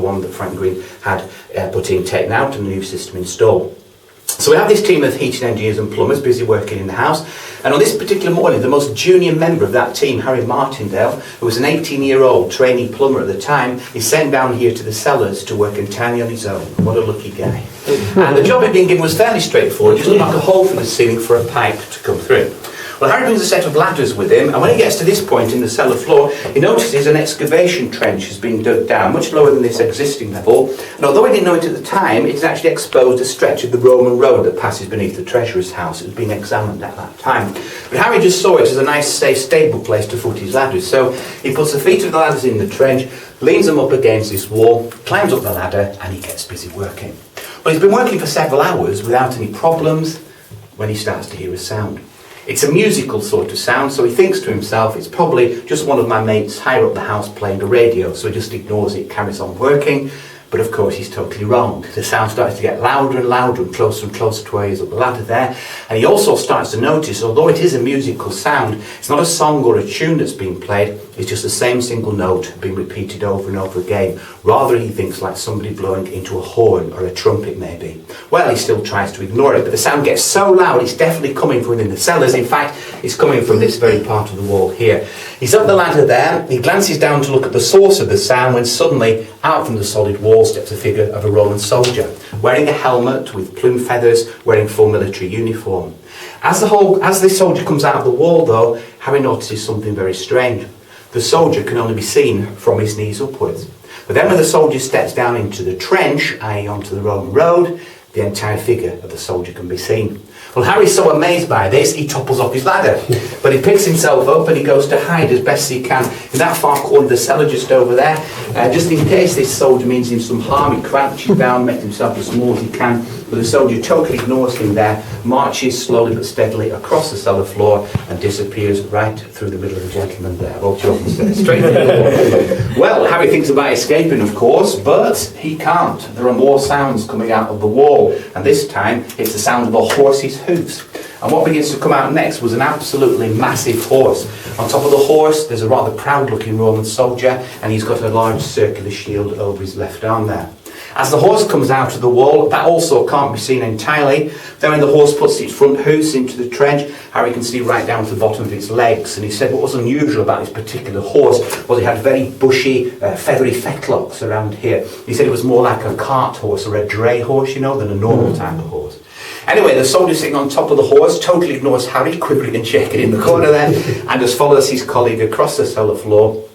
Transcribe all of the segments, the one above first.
one that Frank Green had put in, taken out, and a new system installed. So we have this team of heating engineers and plumbers busy working in the house, and on this particular morning the most junior member of that team, Harry Martindale, who was an 18-year-old trainee plumber at the time, is sent down here to the cellars to work entirely on his own. What a lucky guy. And the job he'd been given was fairly straightforward, just like a hole through the ceiling for a pipe to come through. Well, Harry brings a set of ladders with him, and when he gets to this point in the cellar floor, he notices an excavation trench has been dug down, much lower than this existing level, and although he didn't know it at the time, it's actually exposed a stretch of the Roman road that passes beneath the treasurer's house. It was being examined at that time. But Harry just saw it as a nice, safe, stable place to foot his ladders, so he puts the feet of the ladders in the trench, leans them up against this wall, climbs up the ladder, and he gets busy working. Well, he's been working for several hours without any problems when he starts to hear a sound. It's a musical sort of sound, so he thinks to himself, it's probably just one of my mates higher up the house playing the radio, so he just ignores it, carries on working. But of course he's totally wrong. The sound starts to get louder and louder and closer to where he is up the ladder there. And he also starts to notice, although it is a musical sound, it's not a song or a tune that's being played, it's just the same single note being repeated over and over again. Rather, he thinks like somebody blowing into a horn or a trumpet maybe. Well, he still tries to ignore it, but the sound gets so loud it's definitely coming from within the cellars. In fact, it's coming from this very part of the wall here. He's up the ladder there, he glances down to look at the source of the sound when suddenly, out from the solid wall steps a figure of a Roman soldier, wearing a helmet with plume feathers, wearing full military uniform. As the soldier comes out of the wall though, Harry notices something very strange. The soldier can only be seen from his knees upwards. But then when the soldier steps down into the trench, i.e. onto the Roman road, the entire figure of the soldier can be seen. Well, Harry's so amazed by this, he topples off his ladder. But he picks himself up and he goes to hide as best he can in that far corner of the cellar just over there. Just in case this soldier means him some harm, he crouches down, makes himself as small as he can. But the soldier totally ignores him there, marches slowly but steadily across the cellar floor and disappears right through the middle of the gentleman there. Straight through the wall. Well, Harry thinks about escaping, of course, but he can't. There are more sounds coming out of the wall, and this time it's the sound of a horse's hoofs. And what begins to come out next was an absolutely massive horse. On top of the horse, there's a rather proud-looking Roman soldier, and he's got a large circular shield over his left arm there. As the horse comes out of the wall, that also can't be seen entirely. Then when the horse puts its front hoofs into the trench, Harry can see right down to the bottom of its legs. And he said what was unusual about this particular horse was it had very bushy, feathery fetlocks around here. He said it was more like a cart horse or a dray horse, than a normal type of horse. Anyway, the soldier sitting on top of the horse totally ignores Harry, quivering and shaking in the corner there, and just follows his colleague across the cellar floor.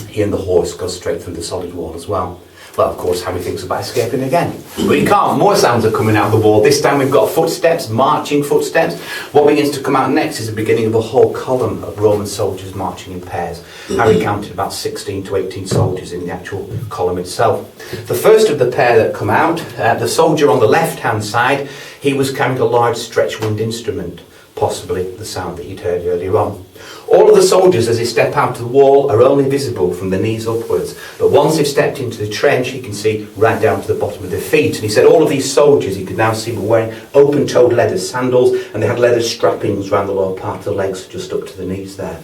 He and the horse go straight through the solid wall as well. Well, of course, Harry thinks about escaping again. But he can't. More sounds are coming out of the wall. This time we've got footsteps, marching footsteps. What begins to come out next is the beginning of a whole column of Roman soldiers marching in pairs. Harry counted about 16 to 18 soldiers in the actual column itself. The first of the pair that come out, the soldier on the left-hand side, he was carrying a large stretch-wind instrument, possibly the sound that you'd heard earlier on. All of the soldiers, as they step out of the wall, are only visible from the knees upwards. But once they've stepped into the trench, he can see right down to the bottom of their feet. And he said all of these soldiers, he could now see, were wearing open-toed leather sandals, and they had leather strappings around the lower part of the legs, just up to the knees there.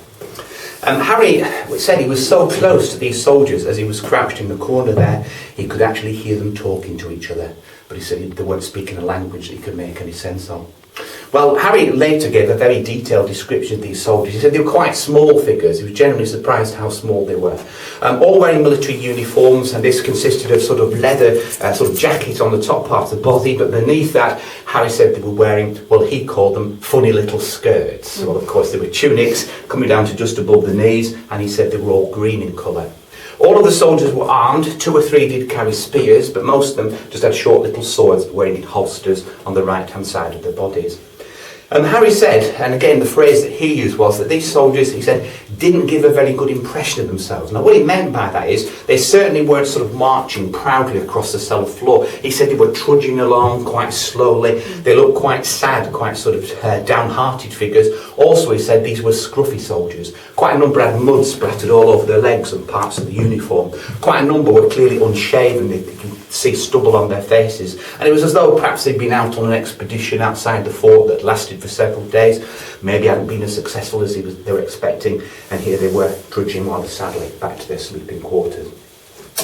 Harry said he was so close to these soldiers as he was crouched in the corner there, he could actually hear them talking to each other. But he said they weren't speaking a language that he could make any sense of. Well, Harry later gave a very detailed description of these soldiers. He said they were quite small figures. He was genuinely surprised how small they were. All wearing military uniforms, and this consisted of sort of leather sort of jackets on the top part of the body, but beneath that, Harry said they were wearing, well, he called them funny little skirts. Well, of course, they were tunics coming down to just above the knees, and he said they were all green in colour. All of the soldiers were armed. 2 or 3 did carry spears, but most of them just had short little swords wearing in holsters on the right-hand side of their bodies. Harry said, and again the phrase that he used was that these soldiers, he said, didn't give a very good impression of themselves. Now what he meant by that is they certainly weren't sort of marching proudly across the cellar floor. He said they were trudging along quite slowly. They looked quite sad, quite sort of downhearted figures. Also he said these were scruffy soldiers. Quite a number had mud splattered all over their legs and parts of the uniform. Quite a number were clearly unshaven. They could see stubble on their faces. And it was as though perhaps they'd been out on an expedition outside the fort that lasted for several days. Maybe hadn't been as successful as they were expecting. And here they were trudging rather sadly back to their sleeping quarters.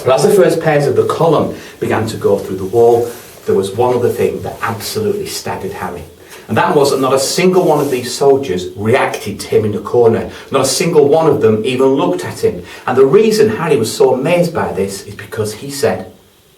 But as the first pairs of the column began to go through the wall, there was one other thing that absolutely staggered Harry. And that was that not a single one of these soldiers reacted to him in the corner. Not a single one of them even looked at him. And the reason Harry was so amazed by this is because he said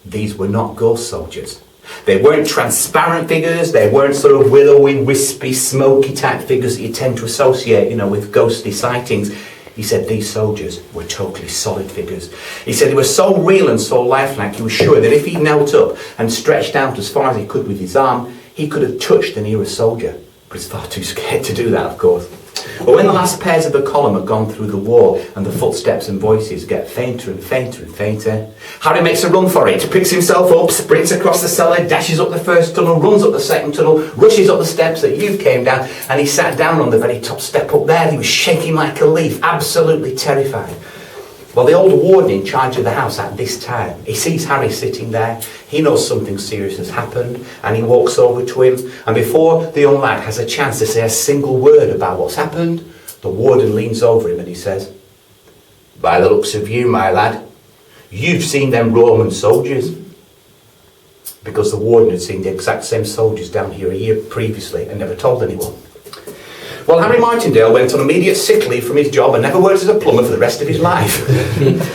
these were not ghost soldiers. They weren't transparent figures, they weren't sort of willowy, wispy, smoky type figures that you tend to associate, with ghostly sightings. He said these soldiers were totally solid figures. He said they were so real and so lifelike, he was sure that if he knelt up and stretched out as far as he could with his arm, he could have touched the nearest soldier. But he's far too scared to do that, of course. But when the last pairs of the column had gone through the wall and the footsteps and voices get fainter and fainter and fainter, Harry makes a run for it, picks himself up, sprints across the cellar, dashes up the first tunnel, runs up the second tunnel, rushes up the steps that you came down, and he sat down on the very top step up there. He was shaking like a leaf, absolutely terrified. Well, the old warden in charge of the house at this time, he sees Harry sitting there, he knows something serious has happened, and he walks over to him, and before the young lad has a chance to say a single word about what's happened, the warden leans over him and he says, "By the looks of you, my lad, you've seen them Roman soldiers." Because the warden had seen the exact same soldiers down here a year previously and never told anyone. Well, Harry Martindale went on immediate sick leave from his job and never worked as a plumber for the rest of his life.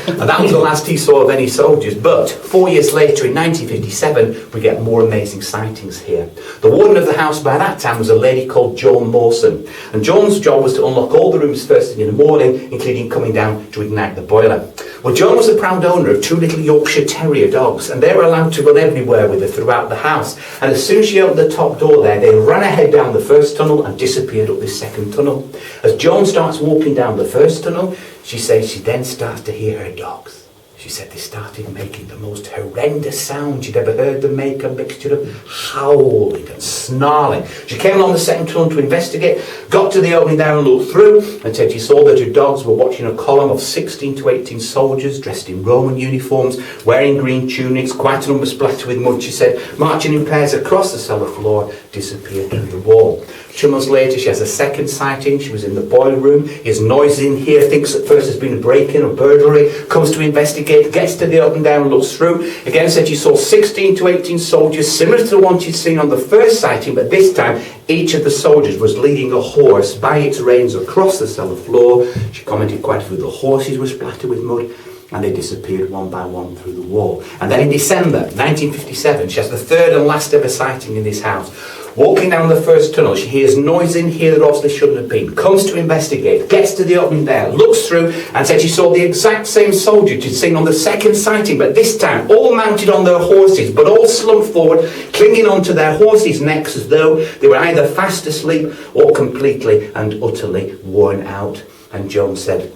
And that was the last he saw of any soldiers. But 4 years later, in 1957, we get more amazing sightings here. The warden of the house by that time was a lady called Joan Mawson. And Joan's job was to unlock all the rooms first thing in the morning, including coming down to ignite the boiler. Well, Joan was the proud owner of 2 little Yorkshire Terrier dogs, and they were allowed to run everywhere with her throughout the house. And as soon as she opened the top door there, they ran ahead down the first tunnel and disappeared up this second tunnel. As Joan starts walking down the first tunnel, she says she then starts to hear her dogs. She said they started making the most horrendous sound she'd ever heard them make, a mixture of howling and snarling. She came along the second tunnel to investigate, got to the opening there and looked through, and said she saw that her dogs were watching a column of 16 to 18 soldiers dressed in Roman uniforms, wearing green tunics, quite a number splattered with mud, she said, marching in pairs across the cellar floor, disappeared through the wall. 2 months later, she has a second sighting. She was in the boiler room. Hears noises in here, thinks at first there's been a break-in or burglary, comes to investigate, gets to the open down and looks through. Again, said she saw 16 to 18 soldiers, similar to the one she'd seen on the first sighting, but this time each of the soldiers was leading a horse by its reins across the cellar floor. She commented quite a few of the horses were splattered with mud, and they disappeared one by one through the wall. And then in December 1957, she has the third and last ever sighting in this house. Walking down the first tunnel, she hears noise in here that obviously shouldn't have been, comes to investigate, gets to the opening there, looks through, and said she saw the exact same soldier she'd seen on the second sighting, but this time all mounted on their horses, but all slumped forward, clinging onto their horses' necks as though they were either fast asleep or completely and utterly worn out. And Joan said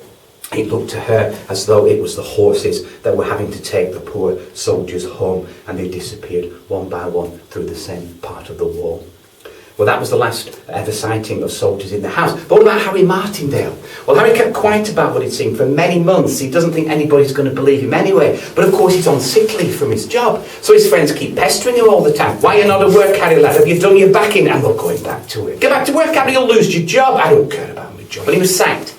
it looked to her as though it was the horses that were having to take the poor soldiers home, and they disappeared one by one through the same part of the wall. Well, that was the last ever sighting of soldiers in the house. But what about Harry Martindale? Well, Harry kept quiet about what he'd seen for many months. He doesn't think anybody's going to believe him anyway. But of course, he's on sick leave from his job. So his friends keep pestering him all the time. "Why are you not at work, Harry, lad? Have you done your back in?" "I'm not going back to it." "Get back to work, Harry, you'll lose your job." "I don't care about my job." And he was sacked.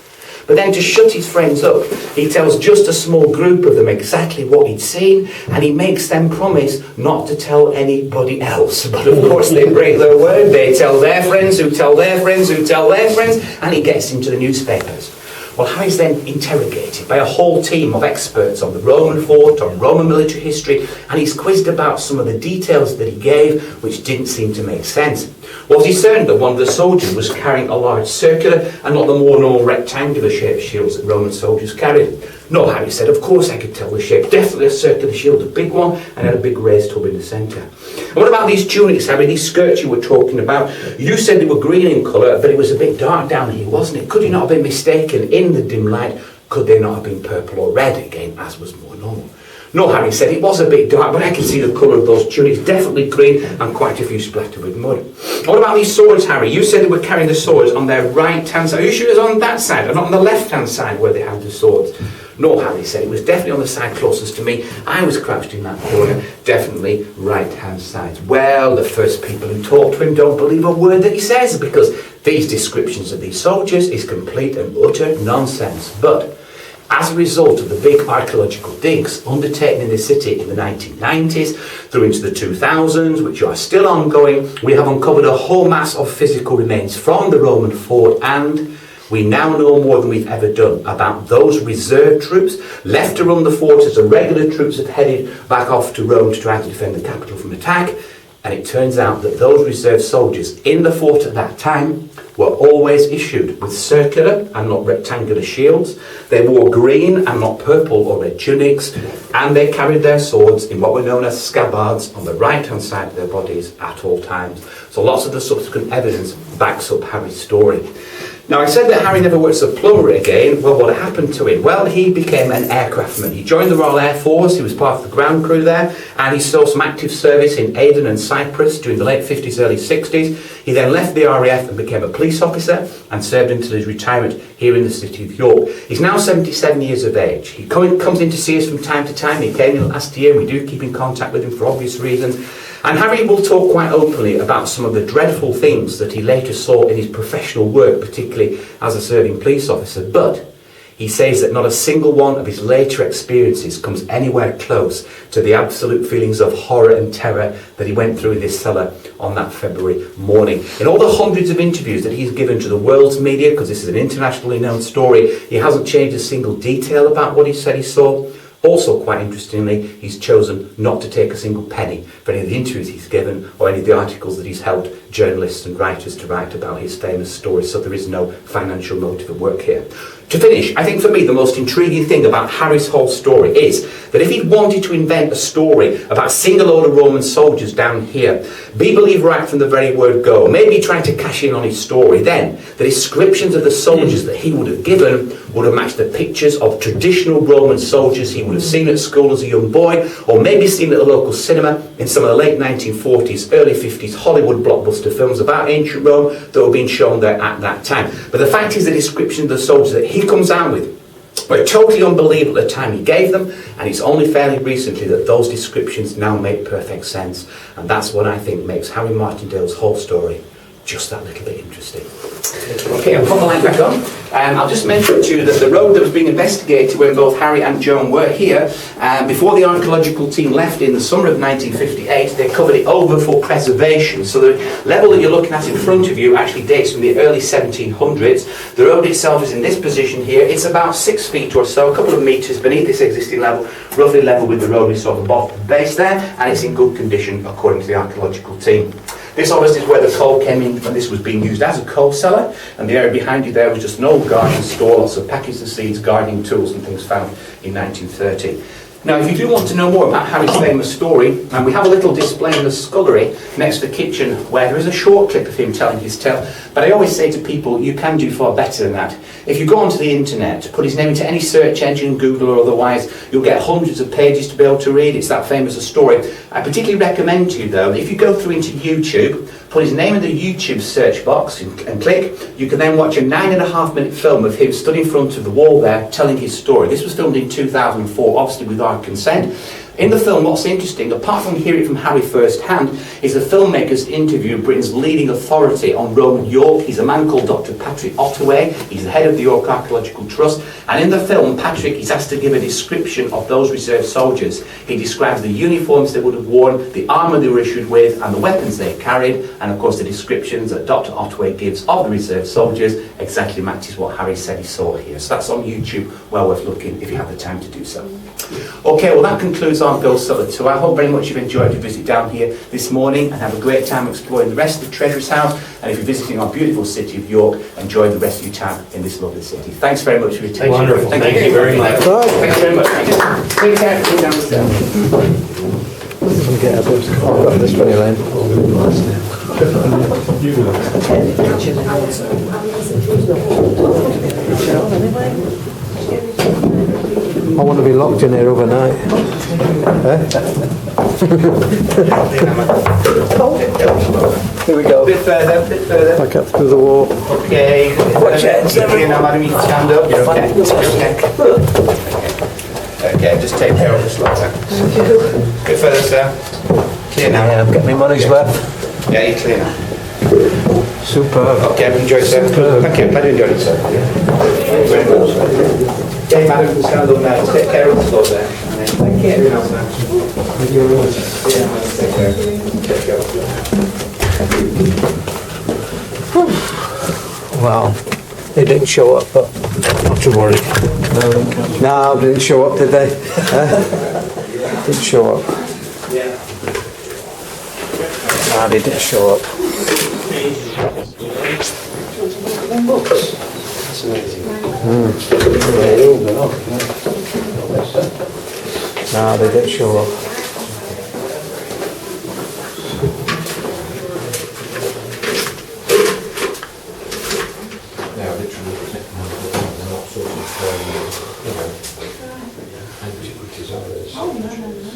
But then to shut his friends up, he tells just a small group of them exactly what he'd seen, and he makes them promise not to tell anybody else. But of course they break their word. They tell their friends, who tell their friends, who tell their friends, and he gets into the newspapers. Well, Harry's then interrogated by a whole team of experts on the Roman fort, on Roman military history, and he's quizzed about some of the details that he gave, which didn't seem to make sense. Was he certain that one of the soldiers was carrying a large circular and not the more normal rectangular shaped shields that Roman soldiers carried? "No," Harry said, "of course I could tell the shape. Definitely a circular shield, a big one, and had a big raised tub in the centre." "And what about these tunics, Harry, these skirts you were talking about? You said they were green in colour, but it was a bit dark down here, wasn't it? Could you not have been mistaken in the dim light? Could they not have been purple or red?" Again, as was more normal. "No," Harry said, "it was a bit dark, but I can see the colour of those tunics, definitely green, and quite a few splattered with mud." "What about these swords, Harry? You said they were carrying the swords on their right-hand side. Are you sure it was on that side and not on the left-hand side where they had the swords?" "No," Harry said, "it was definitely on the side closest to me. I was crouched in that corner, definitely right-hand side." Well, the first people who talk to him don't believe a word that he says, because these descriptions of these soldiers is complete and utter nonsense. But as a result of the big archaeological digs undertaken in the city in the 1990s through into the 2000s, which are still ongoing, we have uncovered a whole mass of physical remains from the Roman fort, and we now know more than we've ever done about those reserve troops left to run the fort as the regular troops have headed back off to Rome to try to defend the capital from attack. And it turns out that those reserve soldiers in the fort at that time were always issued with circular and not rectangular shields. They wore green and not purple or red tunics, and they carried their swords in what were known as scabbards on the right-hand side of their bodies at all times. So lots of the subsequent evidence backs up Harry's story. Now, I said that Harry never worked as a plumber again. Well, what happened to him? Well, he became an aircraftman. He joined the Royal Air Force, he was part of the ground crew there, and he saw some active service in Aden and Cyprus during the late 50s, early 60s. He then left the RAF and became a police officer and served until his retirement here in the city of York. He's now 77 years of age. He comes in to see us from time to time. He came in last year, and we do keep in contact with him for obvious reasons. And Harry will talk quite openly about some of the dreadful things that he later saw in his professional work, particularly as a serving police officer. But he says that not a single one of his later experiences comes anywhere close to the absolute feelings of horror and terror that he went through in this cellar on that February morning. In all the hundreds of interviews that he's given to the world's media, because this is an internationally known story, he hasn't changed a single detail about what he said he saw. Also, quite interestingly, he's chosen not to take a single penny for any of the interviews he's given or any of the articles that he's helped journalists and writers to write about his famous stories, so there is no financial motive at work here. To finish, I think for me the most intriguing thing about Harry's whole story is that if he'd wanted to invent a story about a single load of Roman soldiers down here, be believe right from the very word go, maybe trying to cash in on his story, then the descriptions of the soldiers that he would have given would have matched the pictures of traditional Roman soldiers he would have seen at school as a young boy, or maybe seen at the local cinema in some of the late 1940s, early 50s Hollywood blockbuster films about ancient Rome that were being shown there at that time. But the fact is the description of the soldiers that he comes out with were totally unbelievable at the time he gave them, and it's only fairly recently that those descriptions now make perfect sense, and that's what I think makes Harry Martindale's whole story just that little bit interesting. Okay, I'll put the line back on. I'll just mention to you that the road that was being investigated when both Harry and Joan were here, before the archaeological team left in the summer of 1958, they covered it over for preservation. So the level that you're looking at in front of you actually dates from the early 1700s. The road itself is in this position here. It's about 6 feet or so, a couple of metres beneath this existing level, roughly level with the road we saw at the bottom base there, and it's in good condition according to the archaeological team. This obviously is where the coal came in when this was being used as a coal cellar, and the area behind you there was just an old garden store, lots of packets of seeds, gardening tools and things found in 1930. Now, if you do want to know more about Harry's famous story, and we have a little display in the scullery next to the kitchen where there is a short clip of him telling his tale, but I always say to people, you can do far better than that. If you go onto the internet, put his name into any search engine, Google or otherwise, you'll get hundreds of pages to be able to read. It's that famous a story. I particularly recommend to you, though, that if you go through into YouTube, put his name in the YouTube search box and click, you can then watch a 9.5-minute film of him stood in front of the wall there telling his story. This was filmed in 2004, obviously with our consent. In the film, what's interesting, apart from hearing it from Harry firsthand, is the filmmakers interview Britain's leading authority on Roman York. He's a man called Dr. Patrick Ottaway. He's the head of the York Archaeological Trust. And in the film, Patrick is asked to give a description of those reserve soldiers. He describes the uniforms they would have worn, the armour they were issued with, and the weapons they carried. And of course, the descriptions that Dr. Ottaway gives of the reserve soldiers exactly matches what Harry said he saw here. So that's on YouTube, well worth looking if you have the time to do so. Okay, well that concludes our Bill Sutler tour. I hope very much you've enjoyed your visit down here this morning and have a great time exploring the rest of the Treasurer's House. And if you're visiting our beautiful city of York, enjoy the rest of your time in this lovely city. Thanks very much for your attention. Wonderful. Thank you very much. Thanks very much. Take care. Go down the stairs. Get a bit. I've got this funny line. I want to be locked in here overnight. Here we go. A bit further. Back up through the wall. Okay. Watch it. Now, madam, you can stand up. You're okay. Okay, just take care of the slaughter. A bit further, sir. Clear now. Yeah, I'm getting my money's worth. Yeah, you're clear now. Superb. Okay, I've enjoyed it, sir. Thank you. Glad you enjoyed it, sir. Very much. Okay, madam, can stand up now. Take care of the floor there. Thank you. Everyone else now. Thank you very much. Yeah, madam, take care. Take care. Well, they didn't show up, but not to worry. No, they didn't show up, did they? Didn't show up. No, they didn't show up. That's amazing. No, they didn't show up. Now, literally, they're not sort of, antiquities, are they? Oh, no, no, no.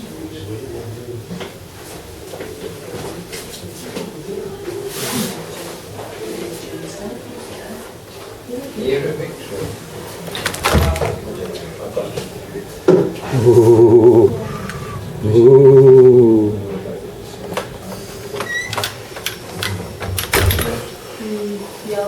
Ooh. Ooh. Yeah,